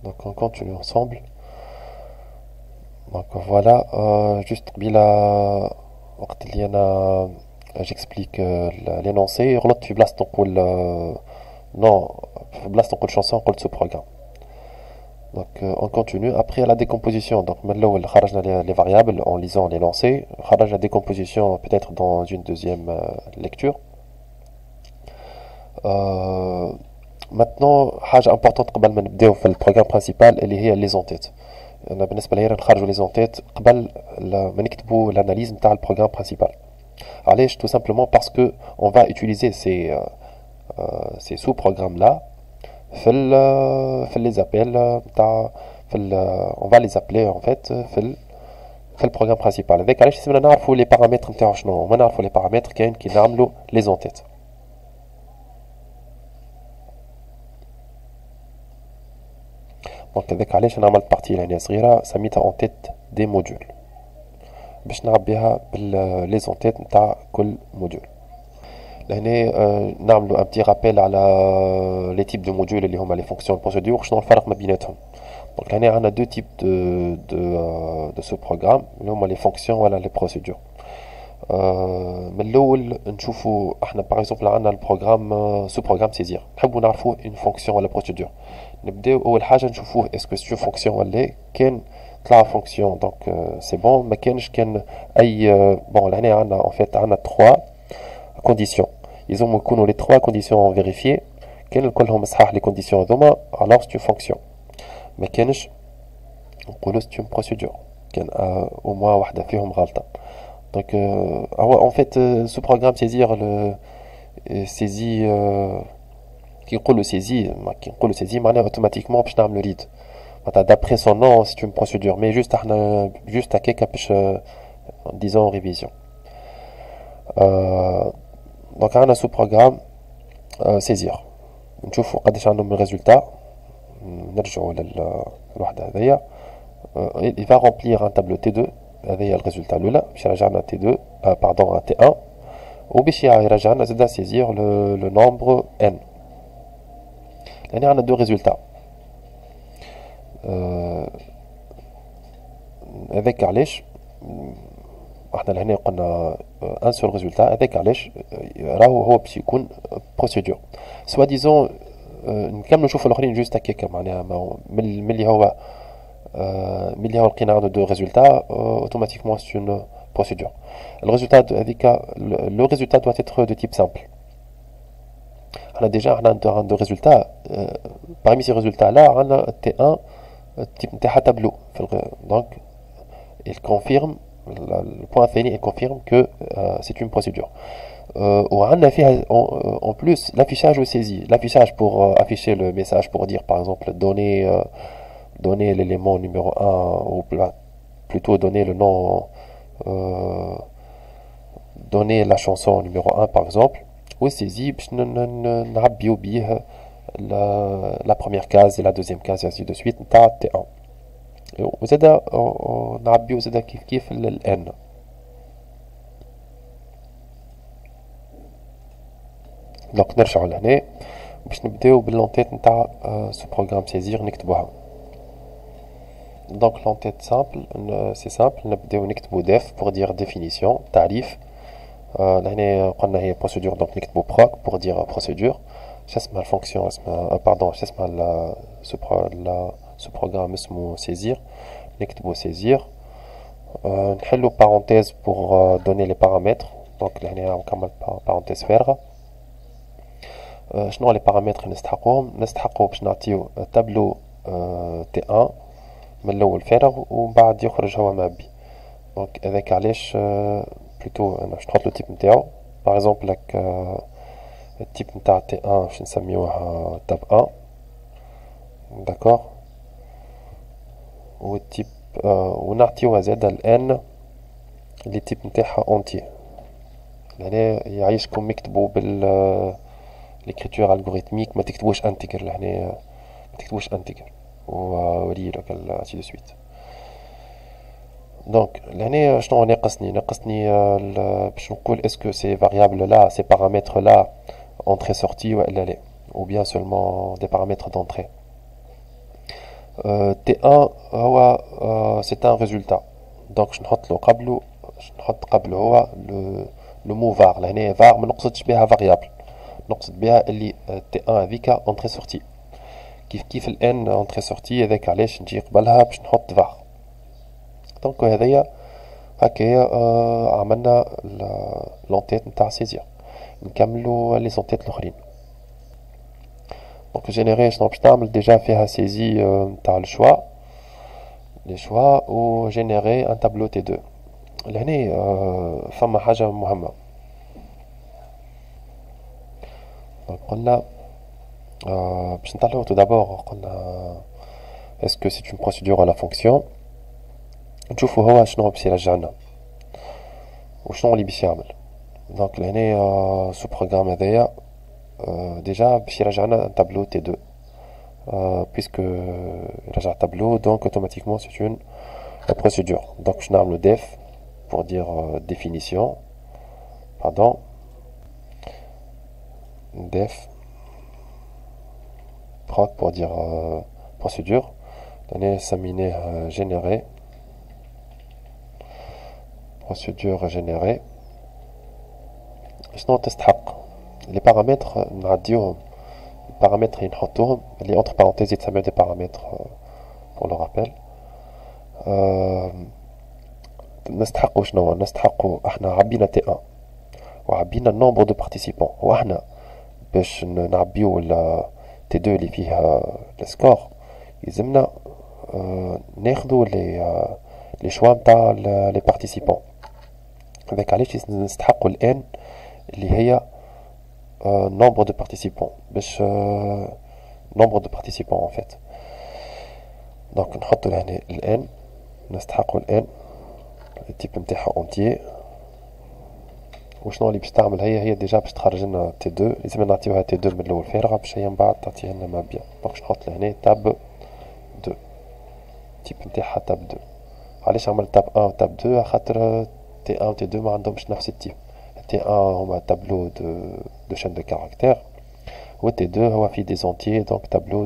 Donc on continue ensemble. Donc voilà, juste bila وقت اللي انا j'explique l'énoncé غلطت في بلاصة نقول non في بلاصة نقول chanson قلت ce programme. Donc on continue après la décomposition. Donc من الأول خرجنا les variables en lisant l'énoncé, خرج la décomposition peut-être dans une deuxième lecture. Maintenant حاجة importante قبل ما نبداو في البروغرام برينسيبال اللي هي les en-têtes. أنا بالنسبة لي نخرجوا les en-têtes قبل ما نكتبوا l'analyse نتاع البروغرام برينسيبال. علاش؟ tout simplement parce que on va utiliser ces sous-programmes là في les appels نتاع on va les appeler en fait في البروغرام برينسيبال. هذاك علاش لازمنا نعرفوا les paramètres نتاعو شنو هما، نعرفوا les paramètres كاين كي نعملوا les en-têtes. دونك هذاك علاش انا عملت بارتي هنا صغيره سميتها اون تيت دي موديول باش نعبيها لي زونتيت نتاع كل موديول. لهنا نعملوا ان بتي رابيل على لي تيب دو موديول اللي هما لي فونكسيون بروسيدور شنو الفرق ما بيناتهم. دونك هنا عندنا دو تيب دو سو بروغرام اللي هما لي فونكسيون ولا لي بروسيدور. من الاول نشوفوا احنا باغ اكزومبل عندنا البروغرام سو بروغرام سيزير، نحبوا نعرفوا اون فونكسيون ولا بروسيدور. نبداو اول حاجه نشوفوه اسكو سي فونكسيون ولا كان طلع فونكسيون دونك سي بون، ما كانش كان اي بون. لهنا عندنا ان فيت عندنا 3 كونديسيون يلزم يكونوا لي 3 كونديسيون فيريفيي، كان كلهم صحاح لي كونديسيون هذوما الوغ سي فونكسيون. ما كانش نقولوا سي بروسيدور، كان او موان واحده فيهم غلطه. دونك هو ان فيت سو بروغرام سيزير سيزي كي نقولوا سيزي معناها اوتوماتيكمون باش نعملوا ريد معناتها دابري سون نون سي اون بروسيدور، مي جوست احنا جوست هكاكا باش ديزون ريفيزيون. دونك عندنا سو بروغرام سيزير، نشوفوا قداش عندهم من ريزولتا. نرجعوا للوحده هذيا. il va remplir un tableau T2 هذايا الريزولتا الاولى باش يرجعنا T2 باردون T1 وباش يرجعنا زاد سيزير لو نومبر n. يعني عندنا دو ريزولتا هذاك علاش احنا لهنا قلنا ان سول ريزولتا. هذاك علاش راهو هو باش يكون بروسيدور سوا ديزون. نكملوا نشوفوا الاخرين جوست هكاكا معناها ملي هو لقينا عنده دو ريزولتا اوتوماتيكمون سي اون بروسيدور. الريزولتا هذيك لو ريزولتا doit être de type simple. On a déjà un de résultats. Parmi ces résultats-là, on a T1 type tableau. Donc, il confirme, le point fini, il confirme que c'est une procédure. On a fait en plus l'affichage au saisie. L'affichage pour afficher le message, pour dire par exemple donner l'élément numéro 1, ou plutôt donner le nom, donner la chanson numéro 1 par exemple. وسيزي باش نعبيو بيه لا بروميير كاز لا دوزيام كاز ainsi de suite نتاع تي 1 وزادا نعبيو زادا كيف كيف الان. دونك نرجعو لهنا باش نبداو باللونتيت نتاع سو بروغرام سيزير نكتبوها. دونك لونتيت سامبل سي سامبل نبداو نكتبو ديف بور دير ديفينيسيون تعريف. لهنا قلنا هي بروسيدور دونك نكتبو بروك بور دير بروسيدور. شاسمها الفونكسيون اسمها باردون شاسمها سو بروغرام اسمو سيزير نكتبو سيزير. نحلو بارونتيز بور دوني لي بارامتر. دونك لهنا نكمل بارونتيز فارغه. شنو لي بارامتر نستحقو باش نعطيو تابلو تي 1 من الاول فارغ ومن بعد يخرج هو معبي. دونك هذاك علاش بلوتو انا باش نحط لو تيب نتاعو باغ اكزومبل لك التيب نتاع تي 1 باش نسميوه تاب 1 داكور. والتيب ونعطيوها زاده الان اللي تيب نتاعها اونتي. هنا يعيشكم يكتبوا بال ليكريتور الغوريثميك، ما تكتبوش انتجر لهنا، ما تكتبوش انتجر وري لك ainsi de suite. دونك لهنا شنو ناقصني باش نقول اسكو سي فاريابل لا سي بارامتر لا entrée sortie ولا لا، ou bien seulement des paramètres d'entrée. T1 هو c'est un résultat. دونك باش نحط له قبله، هو لو مو var. لهنا var ما نقصدش بها فاريابل، نقصد بها اللي T1 هذيك انتري سورتي. كيف الان انتري سورتي هذاك علاش نجي قبلها باش نحط var. دونك هذايا هكايا عملنا لونتيت نتاع سيزير. نكملوا لي زونتيت الاخرين. دونك جينيري شنو باش تعمل ديجا فيها سيزي نتاع الشوا، لي شوا و جينيري ان تابلو تي 2. لهنا فما حاجه مهمه. دونك قلنا باش نطلعو تو دابور، قلنا اسكو سي اون بروسيدور على فونكسيون، نشوفو هو شنو باش يرجعنا وشنو اللي باش يعمل. دونك لهنا سو بروغرام هذايا déjà باش يرجعنا un tableau T2 puisque يرجع tableau, donc automatiquement c'est une procédure. Donc je nomme le def pour dire définition, pardon, def proc pour dire procédure, donner examiner générer, procédure générée. شنو تستحق les paramètres نعديوهم، البارامتر نحطوهم اللي entre parenthèses يتسموا des paramètres pour le rappel. نستحقوا شنو؟ نستحقوا احنا عبينا T1 وعبينا النومبر دو بارتيسيبون، واحنا باش نعبيو T2 اللي فيها السكور يلزمنا ناخذوا لي شوا نتاع لي بارتيسيبون. هذاك علاش نستحقوا الان اللي هي nombre de participants باش nombre de participants en fait. donc نحطو لهنا الان، نستحقو الان التيب نتاعها entier. وشنو اللي باش تعمل هي ديجا باش تخرج لنا T2، لازم نعطيوها T2 من الاول فارغه باش هي من بعد تعطيها لنا ما بيان. دونك باش نحط لهنا تاب 2، التيب نتاعها تاب 2. علاش عملت تاب 1 و تاب 2؟ خاطر T1 و T2 ما عندهمش نفس التيب. T1 هما tableau de chaîne de caractères و T2 هو في des entiers, donc tableau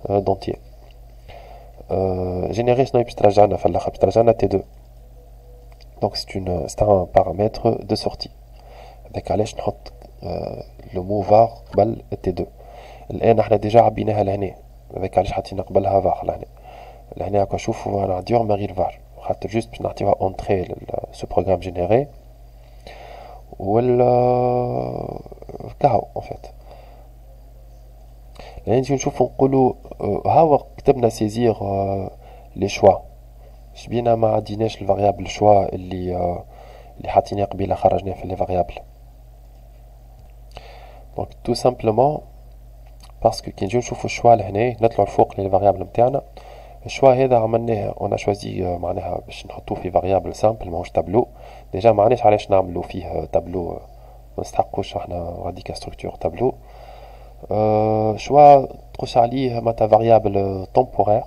d'entiers. générer شنو باش ترجعنا في الاخر؟ باش ترجعنا T2. donc c'est un paramètre de sortie. هذاك علاش نحط لو مو var قبل T2. الان احنا ديجا عبيناها لهنا، هذاك علاش حطينا قبلها var لهنا هاكا. شوفوا نعديوها من غير var خاطر جوست باش نعطيوها entrée سو بروغرام جينيري ولا كهو en fait. لان نجي نشوفو نقولو هاو كتبنا سيزير لي شوا، شبينا ما عديناش الفاريابل شوا اللي حاطينها قبيله خرجناه في لي فاريابل. دونك تو سامبلومون باسكو كي نجيو نشوفو الشوا لهنا نطلعو الفوق لي فاريابل نتاعنا. الشوا هذا عملناه اون شوازي معناها باش نحطوه في فاريابل سامبل ماهوش تابلو. ديجا معناش علاش نعملو فيه تابلو، ما نستحقوش احنا غاديكا ستركتور تابلو. شوا تقص عليه معناتها فاريابل تومبورير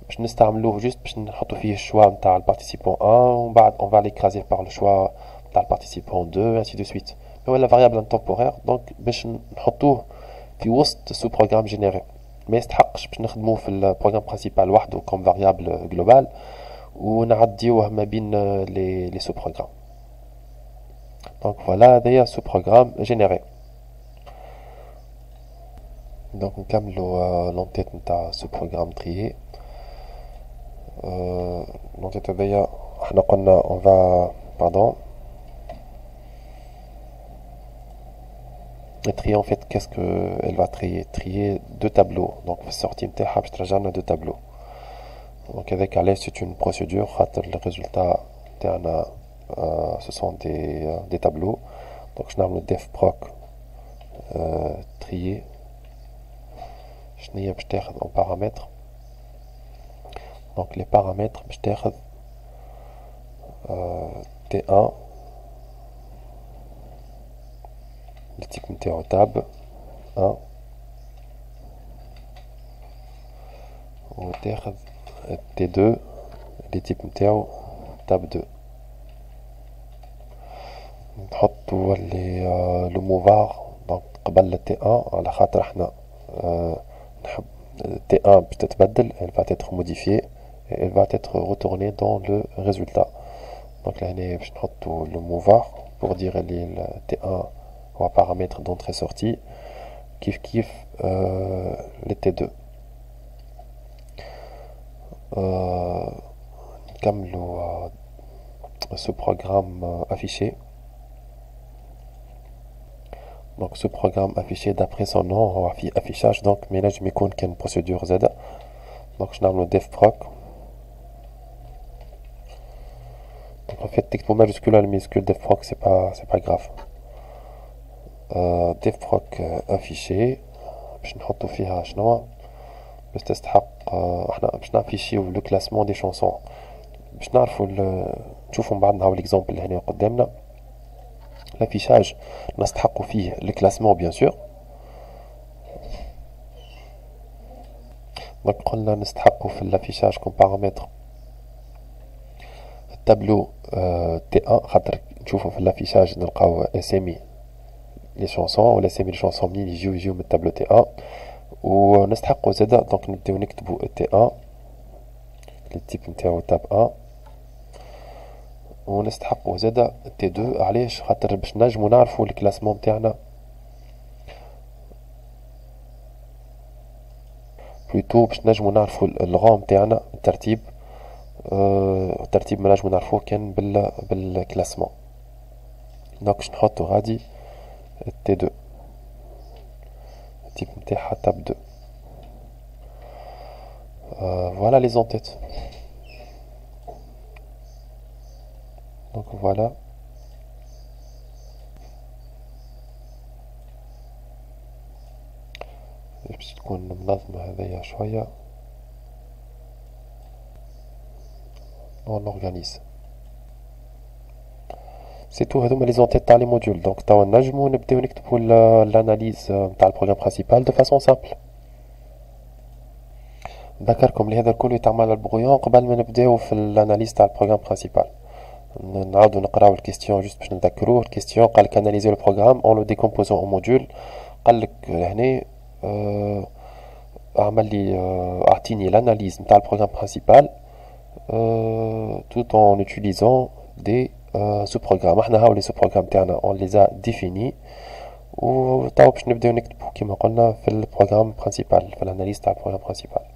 باش نستعملوه جوست باش نحطو فيه الشوا نتاع البارتيسيبون 1 ومن بعد اون فا ليكرازي بار لو شوا نتاع البارتيسيبون 2 انسي دو سويت. ولا فاريابل تومبورير دونك باش نحطوه في وسط سو بروغرام جينيري، ما يستحقش باش نخدموه في البروغرام برينسيبال وحده كوم فاريابل جلوبال ونعديوه ما بين لي سو بروغرام. دونك فوالا هذايا سو بروغرام جينيري. دونك نكملو لونتيت نتاع سو بروغرام تريي. لونتيت هذايا احنا قلنا اون فا باردون trier en fait. Qu'est-ce que elle va trier deux tableaux. Donc في السورتي نتاعها باش ترجعنا deux tableaux. donc avec علاش c'est une procédure خاطر le résultat تاعنا ce sont des tableaux. donc je نعملو def proc trier شنيا باش تاخذ en paramètres. donc les paramètres باش تاخذ T1 le type نتاعو tab 1 وتاخذ T2 le type نتاعو tab 2. نحطو لو مو var دونك قبل T1 على خاطر احنا نحب T1 peut-être elle va être modifiée et elle va être retournée dans le résultat. Donc là, je note le mot var pour dire le T1 ou paramètre d'entrée-sortie. Kiff les T2. Comme ce programme affiché. Donc ce programme affiché d'après son nom affichage donc mais là je m'écoute qu'il y a une procédure Z. Donc je n'ai le devproc. En fait texte majuscule à minuscule devproc c'est pas grave. devproc affiché باش نحطو فيها شنو باش تستحق احنا باش نافيشيو لو كلاسمون دي شونسون باش نعرفوا نشوفوا من بعد نعاود ليكزامبل اللي هنا قدامنا. l'affichage نستحقوا فيه le classement bien sûr. donc قلنا نستحقوا في l'affichage comme paramètre التابلو T1 خاطر نشوفوا في l'affichage نلقاو اسامي les chansons ولا اسامي les chansons منين يجيو من التابلو T1 ونستحقوا زادا دونك نبداو نكتبوا T1 التيب نتاعو تاب 1 ونستحقوا زادا T2 علاش خاطر باش نجمو نعرفوا الكلاسمون نتاعنا بلوتو باش نجمو نعرفوا الغام نتاعنا الترتيب الترتيب ما نجمو نعرفوه كان بالكلاسمون. دونك باش نحطو غادي T2 التيب نتاعها تاب 2. voilà les entêtes. donc voilà باش تكون منظمة هذايا شوية on organise c'est tout. هذوما لي زونتيت تاع لي موديول. دونك توا نجمو نبداو نكتبو l'analyse نتاع البروغرام برينسيبال de façon simple. نذكركم لي هذا الكل يتعمل البغيون قبل ما نبداو في الاناليز تاع البروغرام برينسيبال. نعاودو نقراو الكيستيون جوست باش نذكروه. الكيستيون قالك اناليزي لو بروغرام اون لو ديكومبوزون او موديول. قالك هنا عمل لي اعطيني l'analyse نتاع البروغرام برينسيبال tout en utilisant des sous-programmes. احنا هاولي sous-programmes تاعنا on les a définis و تاو باش نبداو نكتبو كيما قلنا في البروغرام برينسيبال في الاناليز تاع البروغرام برينسيبال.